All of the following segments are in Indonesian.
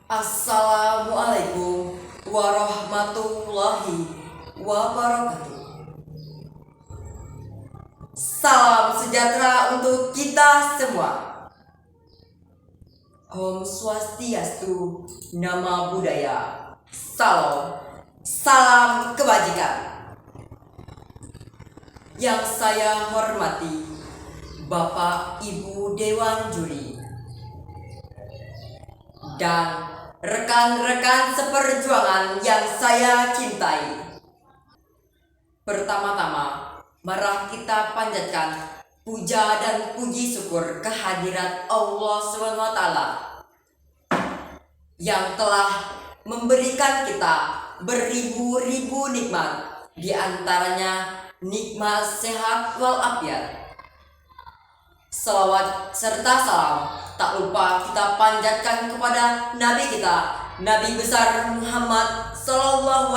Assalamualaikum warahmatullahi wabarakatuh. Salam sejahtera untuk kita semua. Om Swastiastu, Nama Budaya, salam kebajikan. Yang saya hormati Bapak Ibu Dewan Juri dan rekan-rekan seperjuangan yang saya cintai. Pertama-tama, mari kita panjatkan puja dan puji syukur kehadirat Allah SWT yang telah memberikan kita beribu-ribu nikmat, di antaranya nikmat sehat walafiat. Salawat serta salam tak lupa kita panjatkan kepada Nabi kita, Nabi besar Muhammad SAW,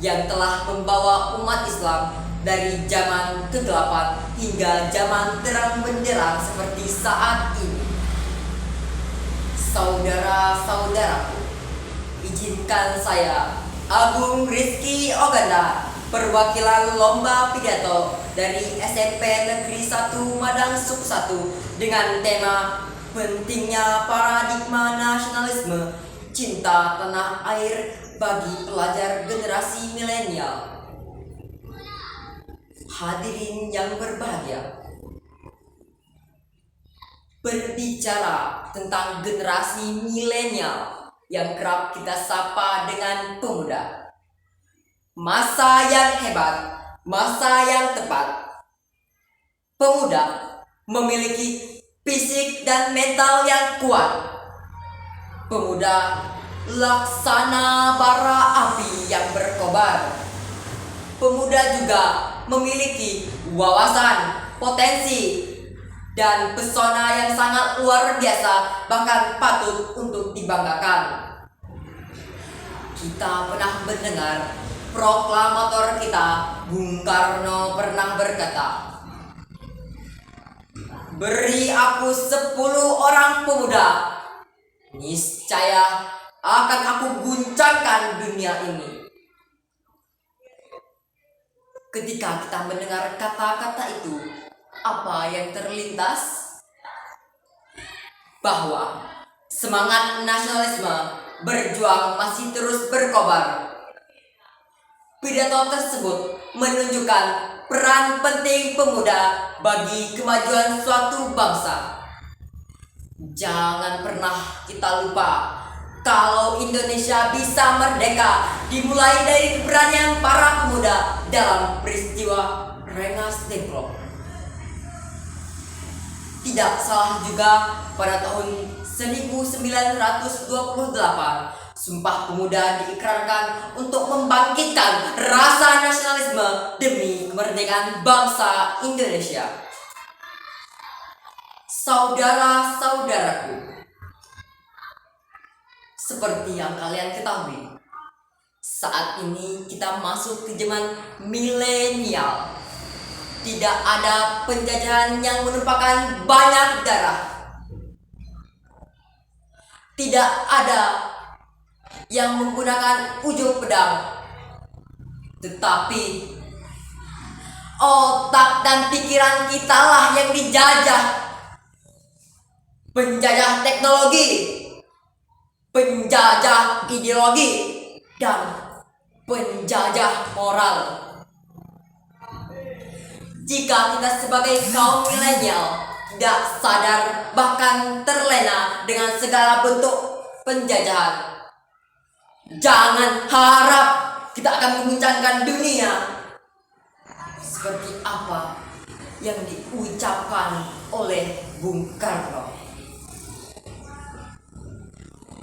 yang telah membawa umat Islam dari zaman ke-8 hingga zaman terang benderang seperti saat ini. Saudara-saudaraku, izinkan saya, Agung Rizky Oganda, perwakilan lomba pidato dari SMP Negeri 1 Madang Sub 1 dengan tema pentingnya paradigma nasionalisme, cinta tanah air bagi pelajar generasi milenial. Hadirin yang berbahagia, berbicara tentang generasi milenial yang kerap kita sapa dengan pemuda. Masa yang hebat, masa yang tepat. Pemuda memiliki fisik dan mental yang kuat. Pemuda laksana bara api yang berkobar. Pemuda juga memiliki wawasan, potensi, dan pesona yang sangat luar biasa, bahkan patut untuk dibanggakan. Kita pernah mendengar proklamator kita, Bung Karno, pernah berkata, "Beri aku 10 orang pemuda, niscaya akan aku guncangkan dunia ini." Ketika kita mendengar kata-kata itu, apa yang terlintas? Bahwa semangat nasionalisme berjuang masih terus berkobar. Pidato tersebut menunjukkan peran penting pemuda bagi kemajuan suatu bangsa. Jangan pernah kita lupa kalau Indonesia bisa merdeka dimulai dari keberanian para pemuda dalam peristiwa Rengas Dengklok. Tidak salah juga pada tahun 1928 Sumpah Pemuda diikrarkan untuk membangkitkan rasa nasionalisme demi kemerdekaan bangsa Indonesia. Saudara-saudaraku, seperti yang kalian ketahui, saat ini kita masuk ke zaman milenial. Tidak ada penjajahan yang menumpahkan banyak darah. Tidak ada yang menggunakan ujung pedang. Tetapi otak dan pikiran kita lah yang dijajah. Penjajah teknologi, penjajah ideologi, dan penjajah moral. Jika kita sebagai kaum milenial tidak sadar bahkan terlena dengan segala bentuk penjajahan, jangan harap kita akan menguncangkan dunia seperti apa yang diucapkan oleh Bung Karno.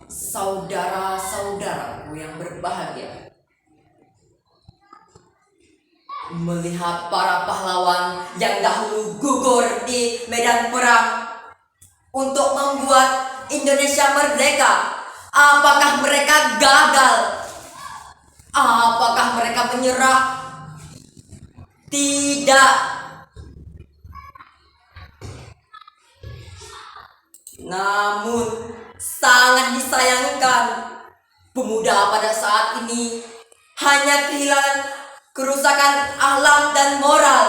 Saudara-saudaraku yang berbahagia, melihat para pahlawan yang dahulu gugur di medan perang untuk membuat Indonesia merdeka, apakah mereka gagal? Apakah mereka menyerah? Tidak. Namun sangat disayangkan, pemuda pada saat ini hanya kehilangan kerusakan akhlak dan moral.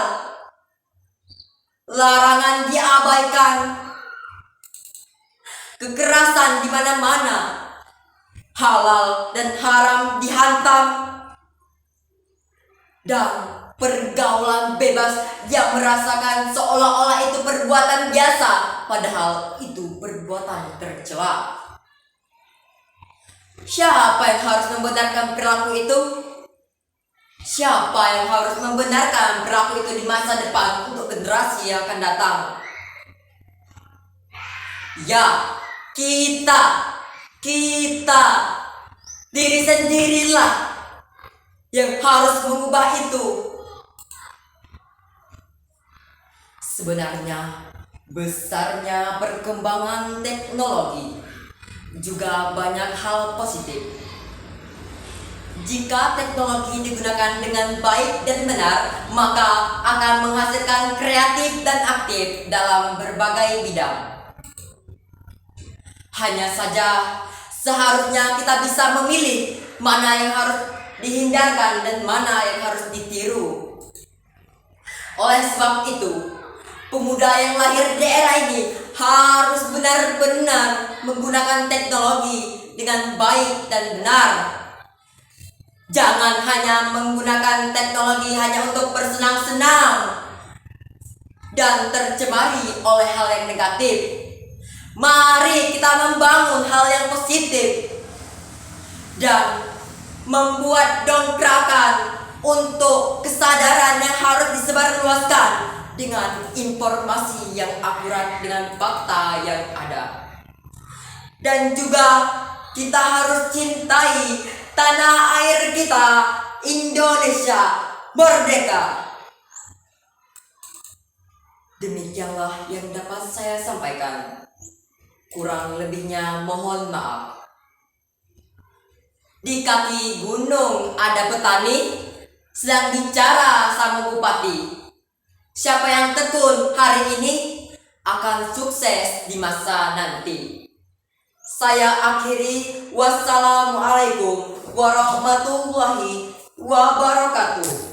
Larangan diabaikan, kekerasan di mana-mana, halal dan haram dihantam, dan pergaulan bebas yang merasakan seolah-olah itu perbuatan biasa, padahal itu perbuatan tercela. Siapa yang harus membenarkan perilaku itu? Siapa yang harus membenarkan perilaku itu di masa depan untuk generasi yang akan datang? Ya, kita diri sendirilah yang harus mengubah itu. Sebenarnya besarnya perkembangan teknologi juga banyak hal positif. Jika teknologi digunakan dengan baik dan benar, maka akan menghasilkan kreatif dan aktif dalam berbagai bidang. Hanya saja seharusnya kita bisa memilih mana yang harus dihindarkan dan mana yang harus ditiru. Oleh sebab itu, pemuda yang lahir di era ini harus benar-benar menggunakan teknologi dengan baik dan benar. Jangan hanya menggunakan teknologi hanya untuk bersenang-senang dan tercemari oleh hal yang negatif. Mari kita membangun hal yang positif dan membuat dongkrakan untuk kesadaran yang harus disebarluaskan dengan informasi yang akurat dengan fakta yang ada. Dan juga kita harus cintai tanah air kita, Indonesia merdeka. Demikianlah yang dapat saya sampaikan. Kurang lebihnya mohon maaf. Di kaki gunung ada petani sedang bicara sama bupati. Siapa yang tekun hari ini akan sukses di masa nanti. Saya akhiri, wassalamualaikum warahmatullahi wabarakatuh.